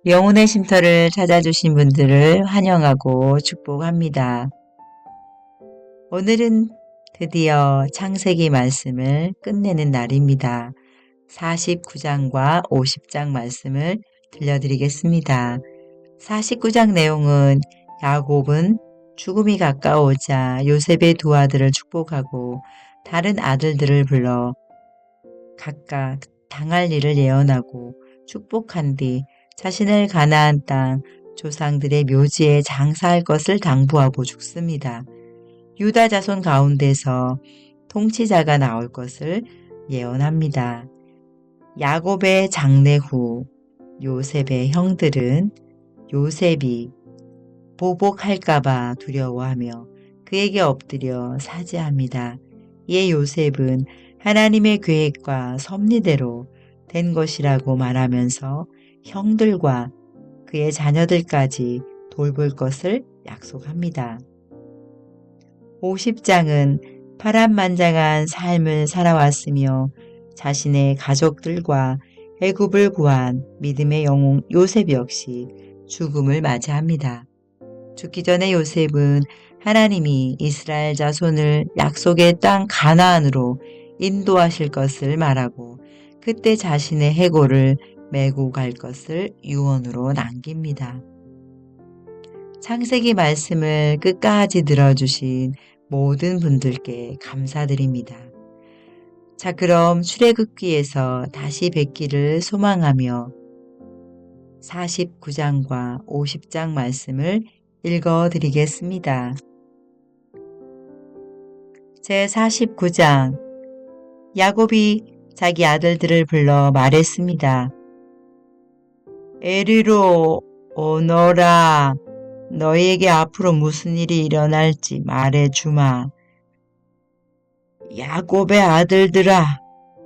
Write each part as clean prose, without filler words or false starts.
영혼의 쉼터를 찾아주신 분들을 환영하고 축복합니다. 오늘은 드디어 창세기 말씀을 끝내는 날입니다. 49장과 50장 말씀을 들려드리겠습니다. 49장 내용은 야곱은 죽음이 가까워오자 요셉의 두 아들을 축복하고 다른 아들들을 불러 각각 당할 일을 예언하고 축복한 뒤 자신을 가나안 땅 조상들의 묘지에 장사할 것을 당부하고 죽습니다. 유다 자손 가운데서 통치자가 나올 것을 예언합니다. 야곱의 장례 후 요셉의 형들은 요셉이 보복할까봐 두려워하며 그에게 엎드려 사죄합니다. 이에 요셉은 하나님의 계획과 섭리대로 된 것이라고 말하면서 형들과 그의 자녀들까지 돌볼 것을 약속합니다. 50장은 파란만장한 삶을 살아왔으며 자신의 가족들과 애굽을 구한 믿음의 영웅 요셉 역시 죽음을 맞이합니다. 죽기 전에 요셉은 하나님이 이스라엘 자손을 약속의 땅 가나안으로 인도하실 것을 말하고 그때 자신의 해골을 메고 갈 것을 유언으로 남깁니다. 창세기 말씀을 끝까지 들어주신 모든 분들께 감사드립니다. 자, 그럼 출애굽기에서 다시 뵙기를 소망하며 49장과 50장 말씀을 읽어드리겠습니다. 제49장 야곱이 자기 아들들을 불러 말했습니다. 에리로 오너라. 너희에게 앞으로 무슨 일이 일어날지 말해주마. 야곱의 아들들아,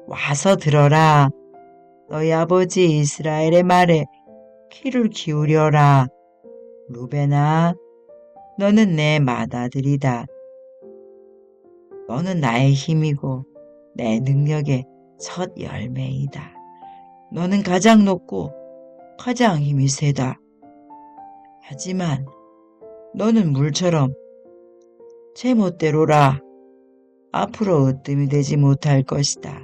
와서 들어라. 너희 아버지 이스라엘의 말에 귀를 기울여라. 루벤아, 너는 내 맏아들이다. 너는 나의 힘이고 내 능력의 첫 열매이다. 너는 가장 높고 가장 힘이 세다. 하지만 너는 물처럼 제멋대로라. 앞으로 으뜸이 되지 못할 것이다.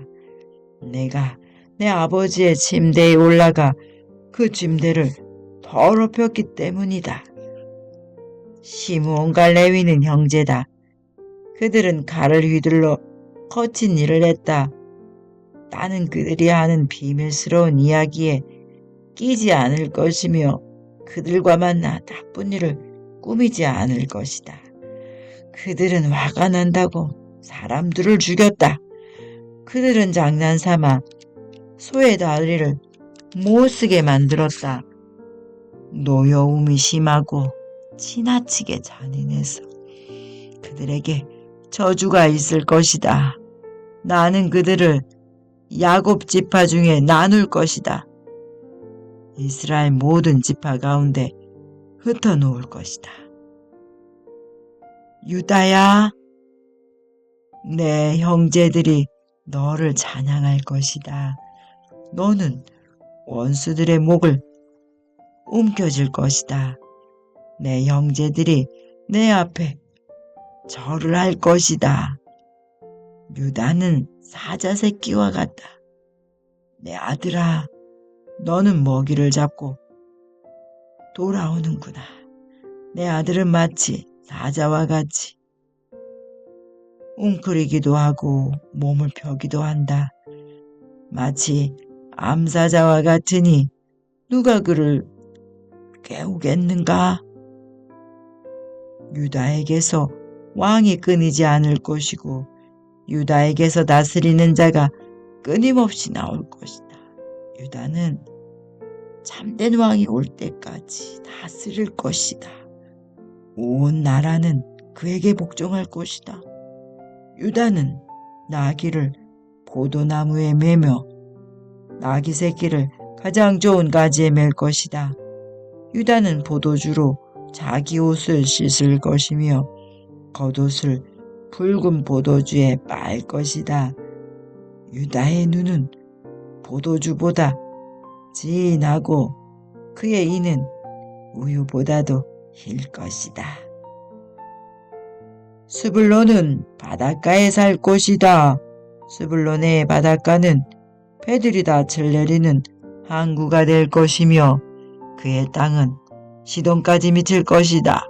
내가 내 아버지의 침대에 올라가 그 침대를 더럽혔기 때문이다. 시므온과 레위는 형제다. 그들은 칼을 휘둘러 거친 일을 했다. 나는 그들이 하는 비밀스러운 이야기에 끼지 않을 것이며 그들과 만나 나쁜 일을 꾸미지 않을 것이다. 그들은 화가 난다고 사람들을 죽였다. 그들은 장난삼아 소의 다리를 못쓰게 만들었다. 노여움이 심하고 지나치게 잔인해서 그들에게 저주가 있을 것이다. 나는 그들을 야곱 지파 중에 나눌 것이다. 이스라엘 모든 지파 가운데 흩어놓을 것이다. 유다야, 내 형제들이 너를 찬양할 것이다. 너는 원수들의 목을 움켜쥘 것이다. 내 형제들이 내 앞에 절을 할 것이다. 유다는 사자 새끼와 같다. 내 아들아, 너는 먹이를 잡고 돌아오는구나. 내 아들은 마치 사자와 같이 웅크리기도 하고 몸을 펴기도 한다. 마치 암사자와 같으니 누가 그를 깨우겠는가? 유다에게서 왕이 끊이지 않을 것이고 유다에게서 다스리는 자가 끊임없이 나올 것이다. 유다는 참된 왕이 올 때까지 다스릴 것이다. 온 나라는 그에게 복종할 것이다. 유다는 나귀를 포도나무에 매며 나귀 새끼를 가장 좋은 가지에 맬 것이다. 유다는 포도주로 자기 옷을 씻을 것이며 겉옷을 붉은 포도주에 빨 것이다. 유다의 눈은 포도주보다 진하고 그의 이는 우유보다도 힐 것이다. 스불론은 바닷가에 살 곳이다. 스불론의 바닷가는 배들이 닻을 내리는 항구가 될 것이며 그의 땅은 시돈까지 미칠 것이다.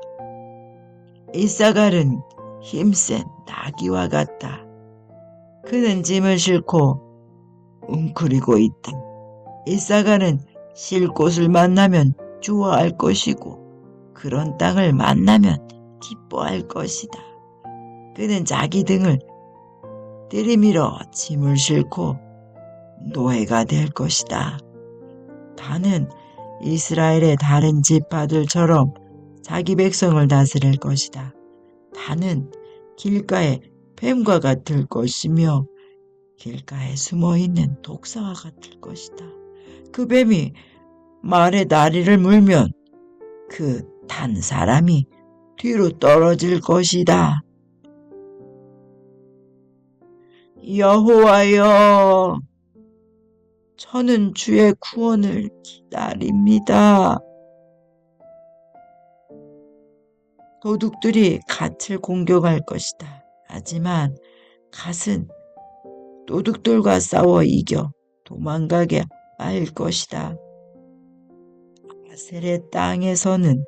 이사갈은 힘센 나귀와 같다. 그는 짐을 싣고 웅크리고 있다. 이사갈은 쉴 곳을 만나면 좋아할 것이고 그런 땅을 만나면 기뻐할 것이다. 그는 자기 등을 들이밀어 짐을 싣고 노예가 될 것이다. 다는 이스라엘의 다른 지파들처럼 자기 백성을 다스릴 것이다. 다는 길가의 뱀과 같을 것이며 길가에 숨어있는 독사와 같을 것이다. 그 뱀이 말의 다리를 물면 그 단 사람이 뒤로 떨어질 것이다. 여호와여, 저는 주의 구원을 기다립니다. 도둑들이 갓을 공격할 것이다. 하지만 갓은 도둑들과 싸워 이겨 도망가게 할 것이다. 아셀의 땅에서는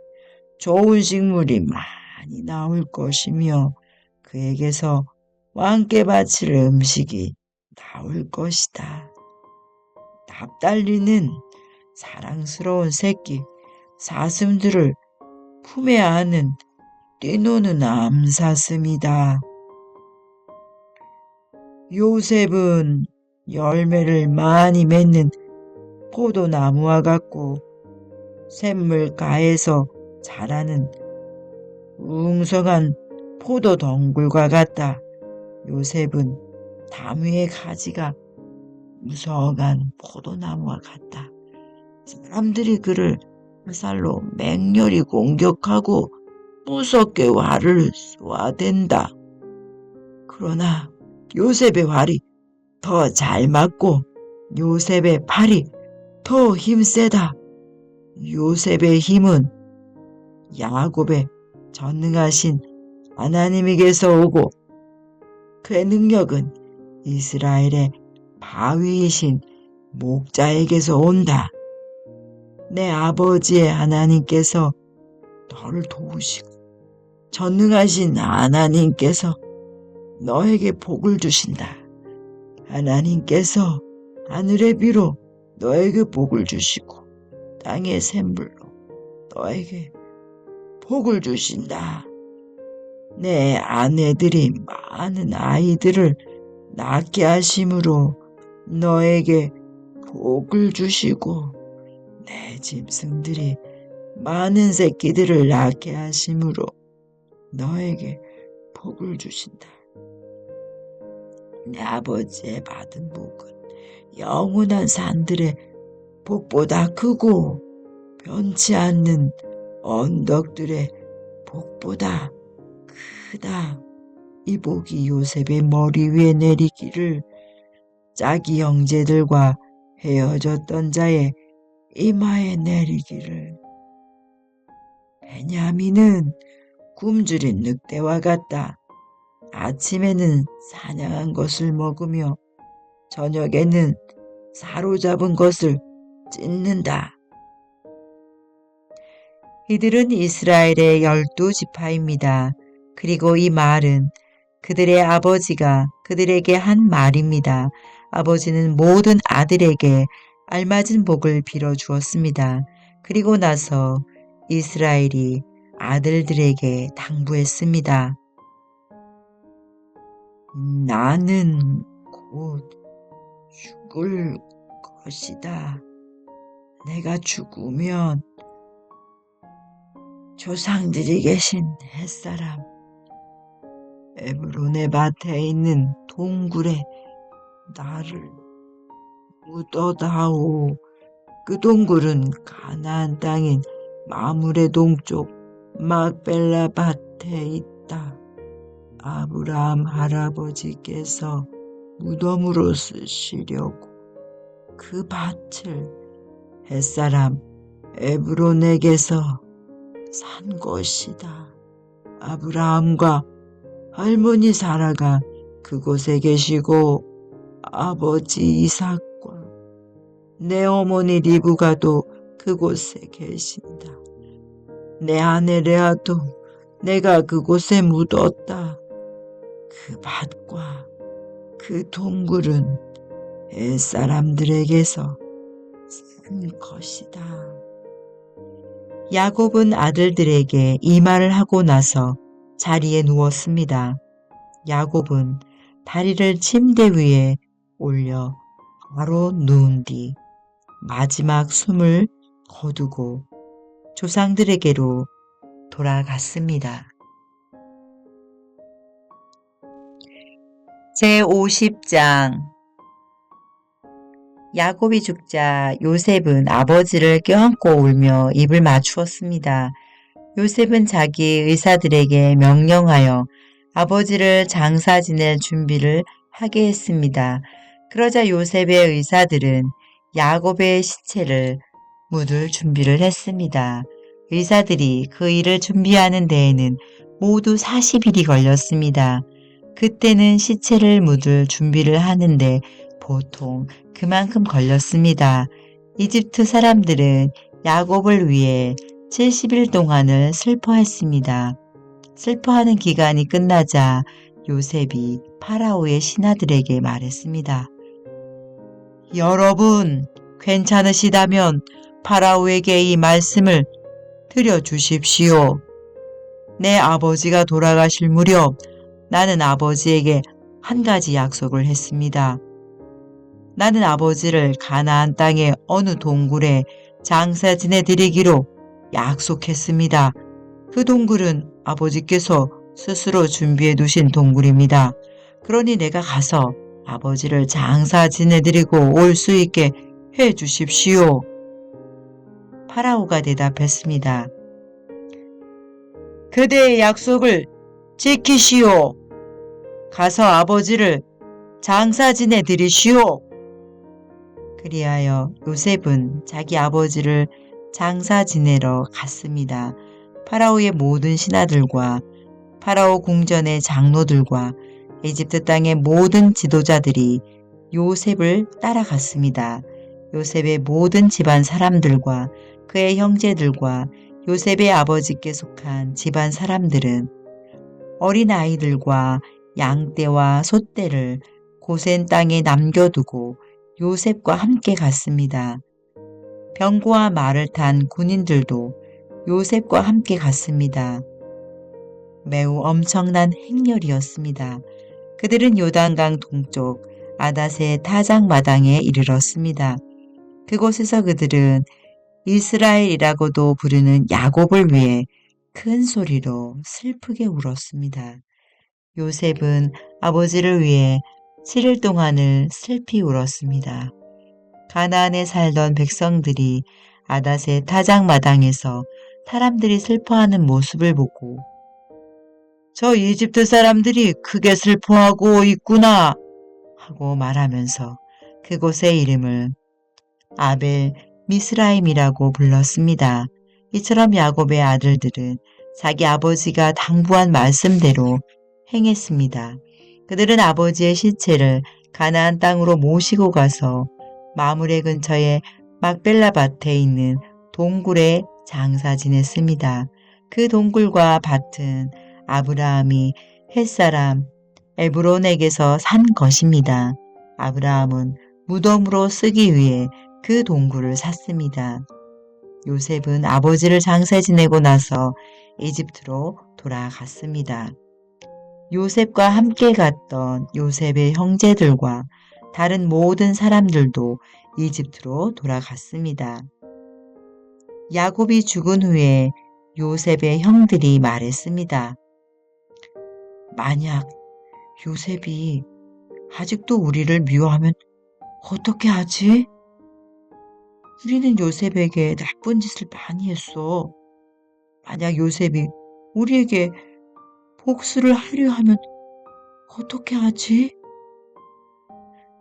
좋은 식물이 많이 나올 것이며 그에게서 왕께 바칠 음식이 나올 것이다. 납달리는 사랑스러운 새끼 사슴들을 품에 안은 뛰노는 암사슴이다. 요셉은 열매를 많이 맺는 포도나무와 같고 샘물가에서 자라는 웅성한 포도 덩굴과 같다. 요셉은 담 위의 가지가 무성한 포도나무와 같다. 사람들이 그를 화살로 맹렬히 공격하고 무섭게 활을 쏘아댄다. 그러나 요셉의 활이 더 잘 맞고 요셉의 팔이 더 힘세다. 요셉의 힘은 야곱의 전능하신 하나님에게서 오고 그의 능력은 이스라엘의 바위이신 목자에게서 온다. 내 아버지의 하나님께서 너를 도우시고 전능하신 하나님께서 너에게 복을 주신다. 하나님께서 하늘의 비로 너에게 복을 주시고 땅의 샘물로 너에게 복을 주신다. 내 아내들이 많은 아이들을 낳게 하심으로 너에게 복을 주시고 내 짐승들이 많은 새끼들을 낳게 하심으로 너에게 복을 주신다. 내 아버지의 받은 복은 영원한 산들의 복보다 크고 변치 않는 언덕들의 복보다 크다. 이 복이 요셉의 머리 위에 내리기를 자기 형제들과 헤어졌던 자의 이마에 내리기를. 베냐민은 굶주린 늑대와 같다. 아침에는 사냥한 것을 먹으며 저녁에는 사로잡은 것을 찢는다. 이들은 이스라엘의 12지파입니다. 그리고 이 말은 그들의 아버지가 그들에게 한 말입니다. 아버지는 모든 아들에게 알맞은 복을 빌어주었습니다. 그리고 나서 이스라엘이 아들들에게 당부했습니다. 나는 곧 죽을 것이다. 내가 죽으면 조상들이 계신 햇사람 에브론의 밭에 있는 동굴에 나를 묻어다오. 그 동굴은 가나안 땅인 마물의 동쪽 막벨라 밭에 있다. 아브라함 할아버지께서 무덤으로 쓰시려고 그 밭을 햇사람 에브론에게서 산 것이다. 아브라함과 할머니 사라가 그곳에 계시고 아버지 이삭과 내 어머니 리브가도 그곳에 계신다. 내 아내 레아도 내가 그곳에 묻었다. 그 밭과 그 동굴은 옛사람들에게서 산 것이다. 야곱은 아들들에게 이 말을 하고 나서 자리에 누웠습니다. 야곱은 다리를 침대 위에 올려 바로 누운 뒤 마지막 숨을 거두고 조상들에게로 돌아갔습니다. 제50장 야곱이 죽자 요셉은 아버지를 껴안고 울며 입을 맞추었습니다. 요셉은 자기 의사들에게 명령하여 아버지를 장사 지낼 준비를 하게 했습니다. 그러자 요셉의 의사들은 야곱의 시체를 묻을 준비를 했습니다. 의사들이 그 일을 준비하는 데에는 모두 40일이 걸렸습니다. 그때는 시체를 묻을 준비를 하는데 보통 그만큼 걸렸습니다. 이집트 사람들은 야곱을 위해 70일 동안을 슬퍼했습니다. 슬퍼하는 기간이 끝나자 요셉이 파라오의 신하들에게 말했습니다. 여러분, 괜찮으시다면 파라오에게 이 말씀을 드려주십시오. 내 아버지가 돌아가실 무렵 나는 아버지에게 한 가지 약속을 했습니다. 나는 아버지를 가나안 땅의 어느 동굴에 장사 지내드리기로 약속했습니다. 그 동굴은 아버지께서 스스로 준비해 두신 동굴입니다. 그러니 내가 가서 아버지를 장사 지내드리고 올 수 있게 해 주십시오. 파라오가 대답했습니다. 그대의 약속을 지키시오. 가서 아버지를 장사 지내드리시오. 그리하여 요셉은 자기 아버지를 장사 지내러 갔습니다. 파라오의 모든 신하들과 파라오 궁전의 장로들과 이집트 땅의 모든 지도자들이 요셉을 따라갔습니다. 요셉의 모든 집안 사람들과 그의 형제들과 요셉의 아버지께 속한 집안 사람들은 어린 아이들과 양떼와 소떼를 고센 땅에 남겨두고 요셉과 함께 갔습니다. 병거와 말을 탄 군인들도 요셉과 함께 갔습니다. 매우 엄청난 행렬이었습니다. 그들은 요단강 동쪽 아닷의 타작 마당에 이르렀습니다. 그곳에서 그들은 이스라엘이라고도 부르는 야곱을 위해 큰 소리로 슬프게 울었습니다. 요셉은 아버지를 위해 7일 동안을 슬피 울었습니다. 가나안에 살던 백성들이 아닷의 타작 마당에서 사람들이 슬퍼하는 모습을 보고 저 이집트 사람들이 크게 슬퍼하고 있구나 하고 말하면서 그곳의 이름을 아벨 미스라임이라고 불렀습니다. 이처럼 야곱의 아들들은 자기 아버지가 당부한 말씀대로 행했습니다. 그들은 아버지의 시체를 가나안 땅으로 모시고 가서 마므레 근처의 막벨라 밭에 있는 동굴에 장사 지냈습니다. 그 동굴과 밭은 아브라함이 햇사람 에브론에게서 산 것입니다. 아브라함은 무덤으로 쓰기 위해 그 동굴을 샀습니다. 요셉은 아버지를 장사 지내고 나서 이집트로 돌아갔습니다. 요셉과 함께 갔던 요셉의 형제들과 다른 모든 사람들도 이집트로 돌아갔습니다. 야곱이 죽은 후에 요셉의 형들이 말했습니다. 만약 요셉이 아직도 우리를 미워하면 어떻게 하지? 우리는 요셉에게 나쁜 짓을 많이 했어. 만약 요셉이 우리에게 복수를 하려 하면 어떻게 하지?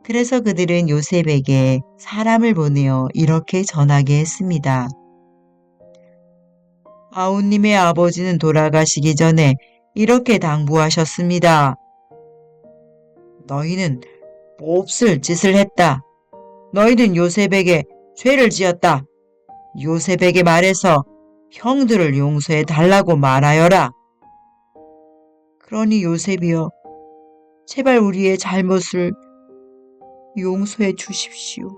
그래서 그들은 요셉에게 사람을 보내어 이렇게 전하게 했습니다. 아우님의 아버지는 돌아가시기 전에 이렇게 당부하셨습니다. 너희는 몹쓸 짓을 했다. 너희는 요셉에게 죄를 지었다. 요셉에게 말해서 형들을 용서해 달라고 말하여라. 그러니 요셉이여, 제발 우리의 잘못을 용서해 주십시오.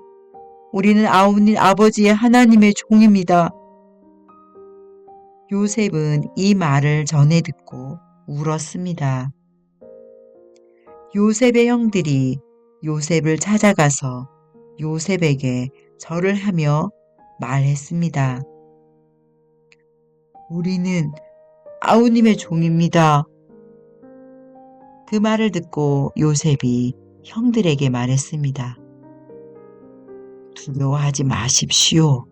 우리는 아우님 아버지의 하나님의 종입니다. 요셉은 이 말을 전해 듣고 울었습니다. 요셉의 형들이 요셉을 찾아가서 요셉에게 절을 하며 말했습니다. 우리는 아우님의 종입니다. 그 말을 듣고 요셉이 형들에게 말했습니다. 두려워하지 마십시오.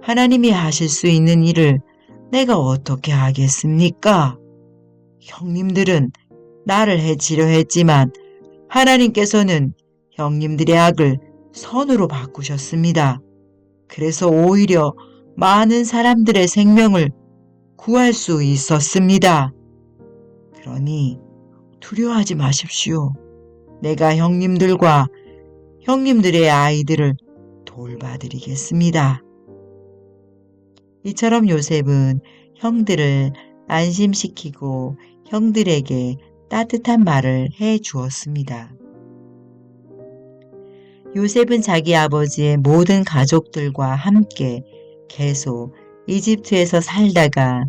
하나님이 하실 수 있는 일을 내가 어떻게 하겠습니까? 형님들은 나를 해치려 했지만 하나님께서는 형님들의 악을 선으로 바꾸셨습니다. 그래서 오히려 많은 사람들의 생명을 구할 수 있었습니다. 그러니 두려워하지 마십시오. 내가 형님들과 형님들의 아이들을 돌봐드리겠습니다. 이처럼 요셉은 형들을 안심시키고 형들에게 따뜻한 말을 해 주었습니다. 요셉은 자기 아버지의 모든 가족들과 함께 계속 이집트에서 살다가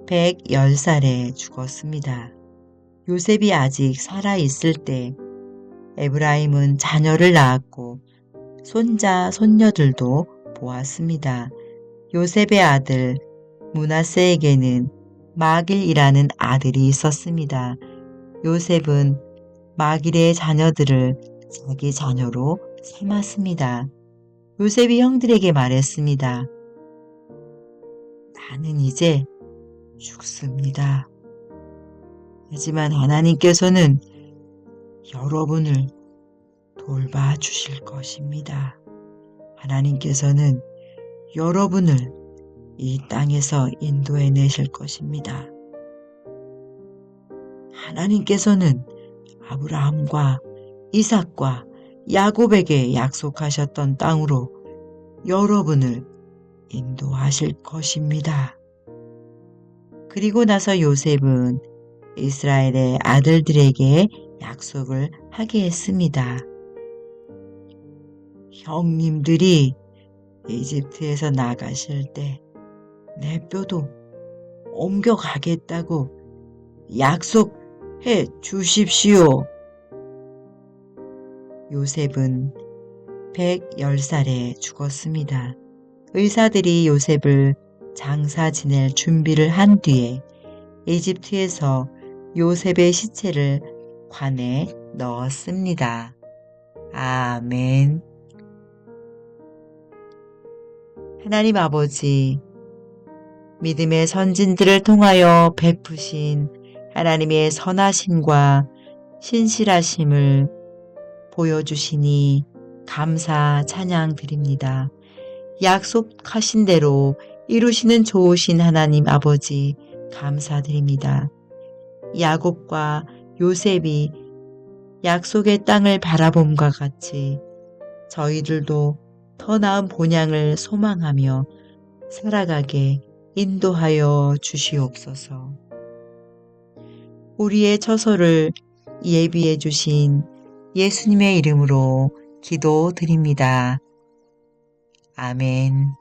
110살에 죽었습니다. 요셉이 아직 살아있을 때 에브라임은 자녀를 낳았고 손자, 손녀들도 보았습니다. 요셉의 아들 므낫세에게는 마길이라는 아들이 있었습니다. 요셉은 마길의 자녀들을 자기 자녀로 삼았습니다. 요셉이 형들에게 말했습니다. 나는 이제 죽습니다. 하지만 하나님께서는 여러분을 돌봐주실 것입니다. 하나님께서는 여러분을 이 땅에서 인도해 내실 것입니다. 하나님께서는 아브라함과 이삭과 야곱에게 약속하셨던 땅으로 여러분을 인도하실 것입니다. 그리고 나서 요셉은 이스라엘의 아들들에게 약속을 하게 했습니다. 형님들이 이집트에서 나가실 때 내 뼈도 옮겨가겠다고 약속해 주십시오. 요셉은 110살에 죽었습니다. 의사들이 요셉을 장사 지낼 준비를 한 뒤에 이집트에서 요셉의 시체를 관에 넣었습니다. 아멘. 하나님 아버지, 믿음의 선진들을 통하여 베푸신 하나님의 선하심과 신실하심을 보여주시니 감사 찬양 드립니다. 약속하신 대로 이루시는 좋으신 하나님 아버지 감사드립니다. 야곱과 요셉이 약속의 땅을 바라봄과 같이 저희들도 더 나은 본향을 소망하며 살아가게 인도하여 주시옵소서. 우리의 처소를 예비해 주신 예수님의 이름으로 기도드립니다. 아멘.